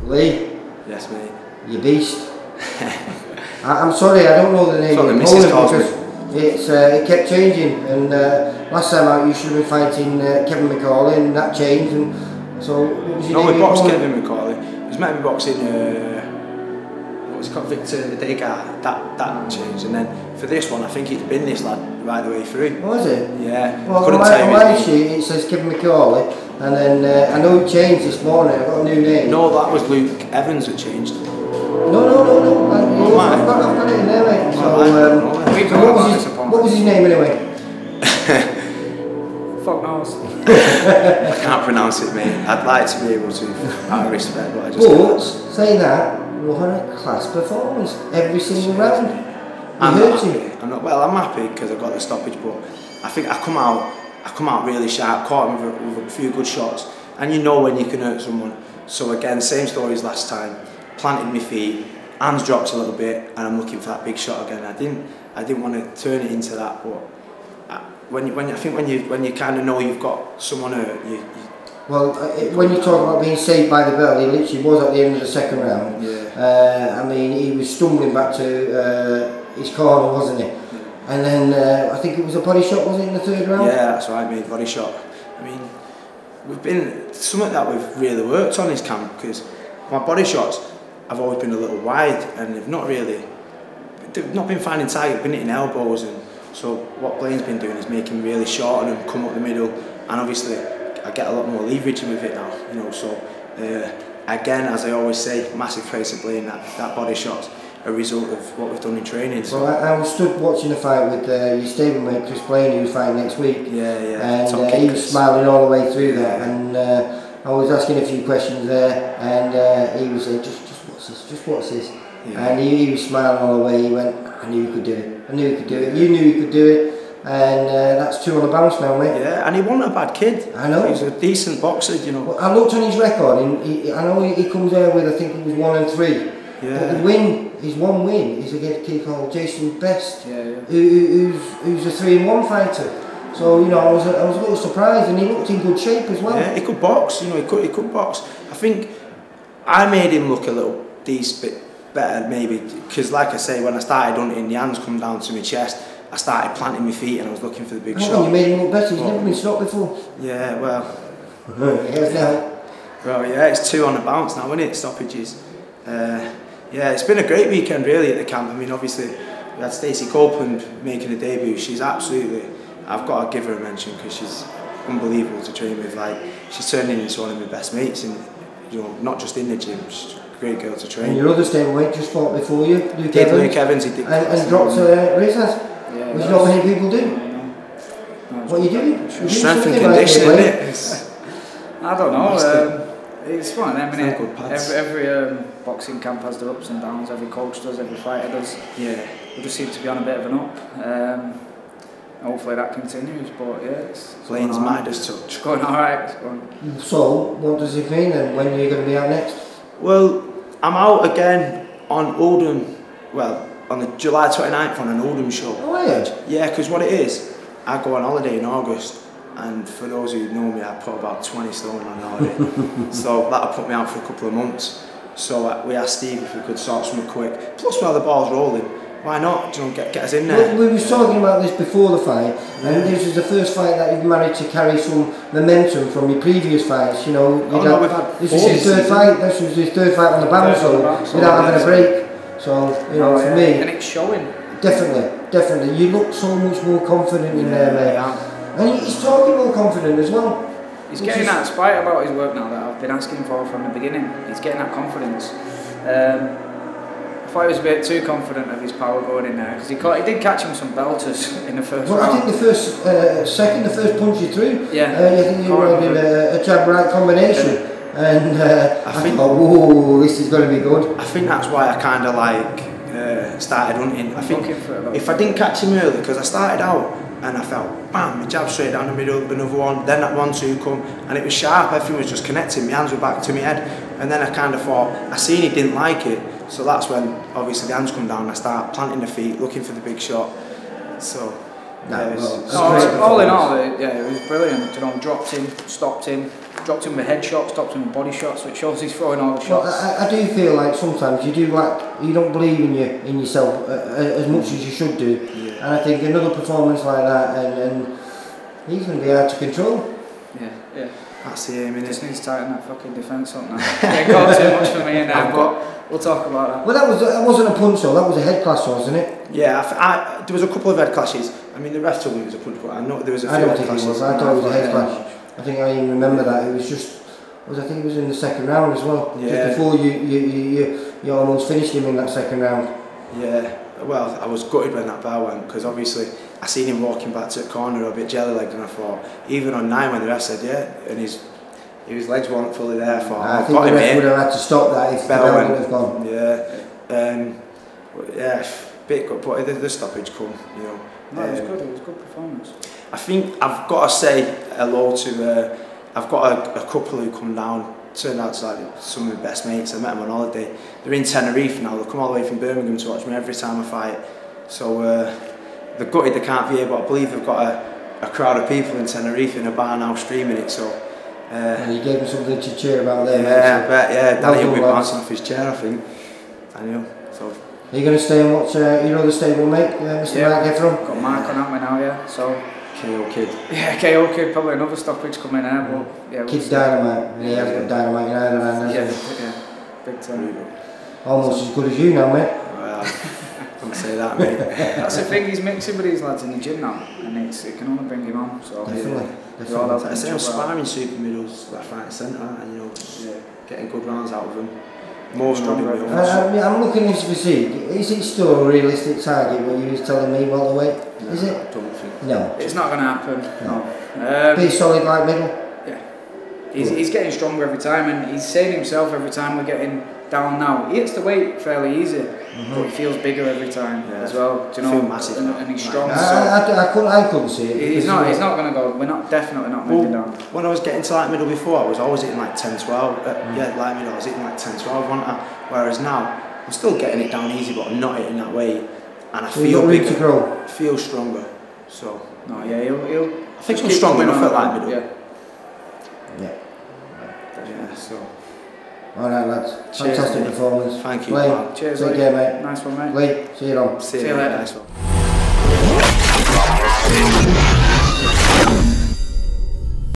Lee. Yes, mate. You beast. I'm sorry, I don't know the name of the opponent because it kept changing, and last time out you should have been fighting Kevin McCauley, and that changed, and so what was your name? We boxed Kevin McCauley. He was meant to be boxing, what was it called, Victor Degas, that changed, and then for this one I think he'd been this lad right the way through. Oh, is it? Yeah. Well, on my sheet it says Kevin McCauley, and then I know it changed this morning, I got a new name. No, that was Luke Evans that changed. No. I've got it in there, mate. So, what was his name anyway? Fuck knows. I can't pronounce it, mate. I'd like to be able to, out of respect, but I just can't. Saying that, what a class performance every single round. I'm happy because I got the stoppage, but I think I come out really sharp, caught him with a few good shots, and you know when you can hurt someone. So again, same story as last time. Planted my feet, hands dropped a little bit, and I'm looking for that big shot again. I didn't want to turn it into that, but when you kind of know you've got someone hurt, well, when you talk about being saved by the bell, he literally was at the end of the second round. Yeah. I mean, he was stumbling back to his corner, wasn't he? Yeah. And then I think it was a body shot, was it, in the third round? Yeah, that's right, mate. Body shot. I mean, we've been something that we've really worked on this camp, because my body shots have always been a little wide, and they've not been finding target, been hitting elbows, and so what Blaine's been doing is making really short and come up the middle, and obviously I get a lot more leverage with it now, you know. So again, as I always say, massive praise to Blaine. That body shot's a result of what we've done in training. So. Well, I was stood watching the fight with your stablemate Chris Blaine, who's fighting next week. Yeah. And he was smiling all the way through that, and I was asking a few questions there, and he was saying, just what's this? Yeah. And he was smiling all the way. He went, I knew he could do it. You knew he could do it. And that's 2 on the bounce now, mate. Yeah, and he wasn't a bad kid. I know. He's a decent boxer, you know. Well, I looked on his record, and I know he comes there with, I think it was 1 and 3. Yeah. But the win, his one win, is against a kid called Jason Best, who's a 3-1 fighter. So, you know, I was a little surprised, and he looked in good shape as well. Yeah, he could box, you know, he could box. I think I made him look a little decent bit better, maybe, because like I say, when I started hunting, the hands come down to my chest, I started planting my feet and I was looking for the big shot. You made him look better, he's never been stopped before. Yeah, well. Yes, now. Well, yeah, it's 2 on the bounce now, isn't it? Stoppages. Yeah, it's been a great weekend really at the camp. I mean, obviously, we had Stacey Copeland making a debut. She's absolutely, I've got to give her a mention because she's unbelievable to train with. Like, she's turning into one of my best mates, and you know, not just in the gym. She's a great girl to train. And your other stablemate just fought before you, Luke Evans. He did. And dropped Rizas, which not many people do. What are you doing? Strength and conditioning, isn't it? I don't know. It's one of them, innit? It's every boxing camp has their ups and downs. Every coach does, every fighter does. Yeah. We just seem to be on a bit of an up. Hopefully that continues. But yeah, it's Blaine's Midas touch. It's going alright. So, what does it mean then? When are you going to be out next? Well, I'm out again on Oldham. Well, on the July 29th on an Oldham show. Oh, are you? Yeah, because what it is, I go on holiday in August. And for those who know me, I put about 20 stone on holiday. So that'll put me out for a couple of months. So we asked Steve if we could sort something quick. Plus while the ball's rolling, why not? You know, get us in there. We were talking about this before the fight, and this is the first fight that you've managed to carry some momentum from your previous fights. You know, this is his third fight. This was his third fight on the bounce, without having a break. So you know, for me, and it's showing. Definitely. You look so much more confident in there, mate. And he's talking more confident as well. He's getting that spite about his work now that I've been asking for from the beginning. He's getting that confidence. I thought he was a bit too confident of his power going in there, because he did catch him some belters in the first round. I think the first punch you threw, yeah, I think you did a jab right combination. Yeah. And I thought, whoa, this is going to be good. I think that's why I kind of like started hunting. I think if I didn't catch him early, because I started out and I felt, bam, my jab straight down the middle, another one, then that 1-2 come, and it was sharp, everything was just connecting, my hands were back to my head, and then I kind of thought, I seen he didn't like it, so that's when obviously the hands come down, I start planting the feet, looking for the big shot. So No, all in all, it was brilliant. You know, dropped him with headshots, stopped him with body shots, which shows he's throwing all the shots. Well, I do feel like sometimes you don't believe in yourself as much as you should do, and I think another performance like that, and he's going to be hard to control. Yeah. That's the aim, innit? Just needs to tighten that fucking defence up now. They got too much for me in there, but we'll talk about that. Well, that wasn't a punch though. That was a head clash, wasn't it? Yeah, there was a couple of head clashes. I mean, the ref told me it was a punch, but I know there was a few head clashes. I thought it was a head clash. I think I even remember that. It was just, I think it was in the second round as well. Yeah. Just before you almost finished him in that second round. Yeah. Well, I was gutted when that bell went, because obviously I seen him walking back to the corner a bit jelly-legged, and I thought, even on 9 when the ref said and his legs weren't fully there, I thought, I think the ref would have had to stop that if the bell wouldn't have gone. Yeah, bit good, but the stoppage come, you know. No, it was good. It was a good performance. I think I've got to say hello to. I've got a couple who come down. Turned out to like some of my best mates. I met them on holiday. They're in Tenerife now. They come all the way from Birmingham to watch me every time I fight. So they're gutted they can't be here, but I believe they've got a crowd of people in Tenerife in a bar now streaming it. So. And you gave him something to cheer about there. Yeah, I bet. Yeah, Danny will be bouncing off his chair, I think. Daniel. So. Are you going to stay and watch your other stable mate, Mr. Mark Efron? Got Mark on at me now, yeah. So. KO Kid. Yeah, KO Kid, probably another stoppage coming out, but yeah. Kid's dynamite. He has got dynamite in Ireland, hasn't he? Yeah, big time. Almost as good as you now, mate. Well, don't say that, mate. That's the thing, he's mixing with these lads in the gym now, and it can only bring him on. So Definitely. I say I'm sparring super middles, left, right, and centre, and you know, getting good rounds out of them. More stronger. I'm looking at his physique. Is it still a realistic target? What you was telling me welterweight? No, is it? I don't think. No. It's not going to happen. No. Be solid like middle. Yeah. He's getting stronger every time, and he's saying himself every time we're getting down now. He hits the weight fairly easy, but he feels bigger every time as well. Do you know? I feel massive and he's strong. I couldn't see it. He's not going to go. We're definitely not moving down. When I was getting to light middle before, I was always hitting like 10-12. Yeah, light middle, I was hitting like 10-12, wasn't I? Whereas now, I'm still getting it down easy, but I'm not hitting that weight, and I feel bigger. To grow. I feel stronger. So. No, yeah, he'll. I think I'm strong enough at light middle. Yeah. So. Alright lads, Cheers, fantastic mate. performance. Thank you. Lee, cheers, take care mate. Nice one, mate. Lee, see you on. See you later. Nice one.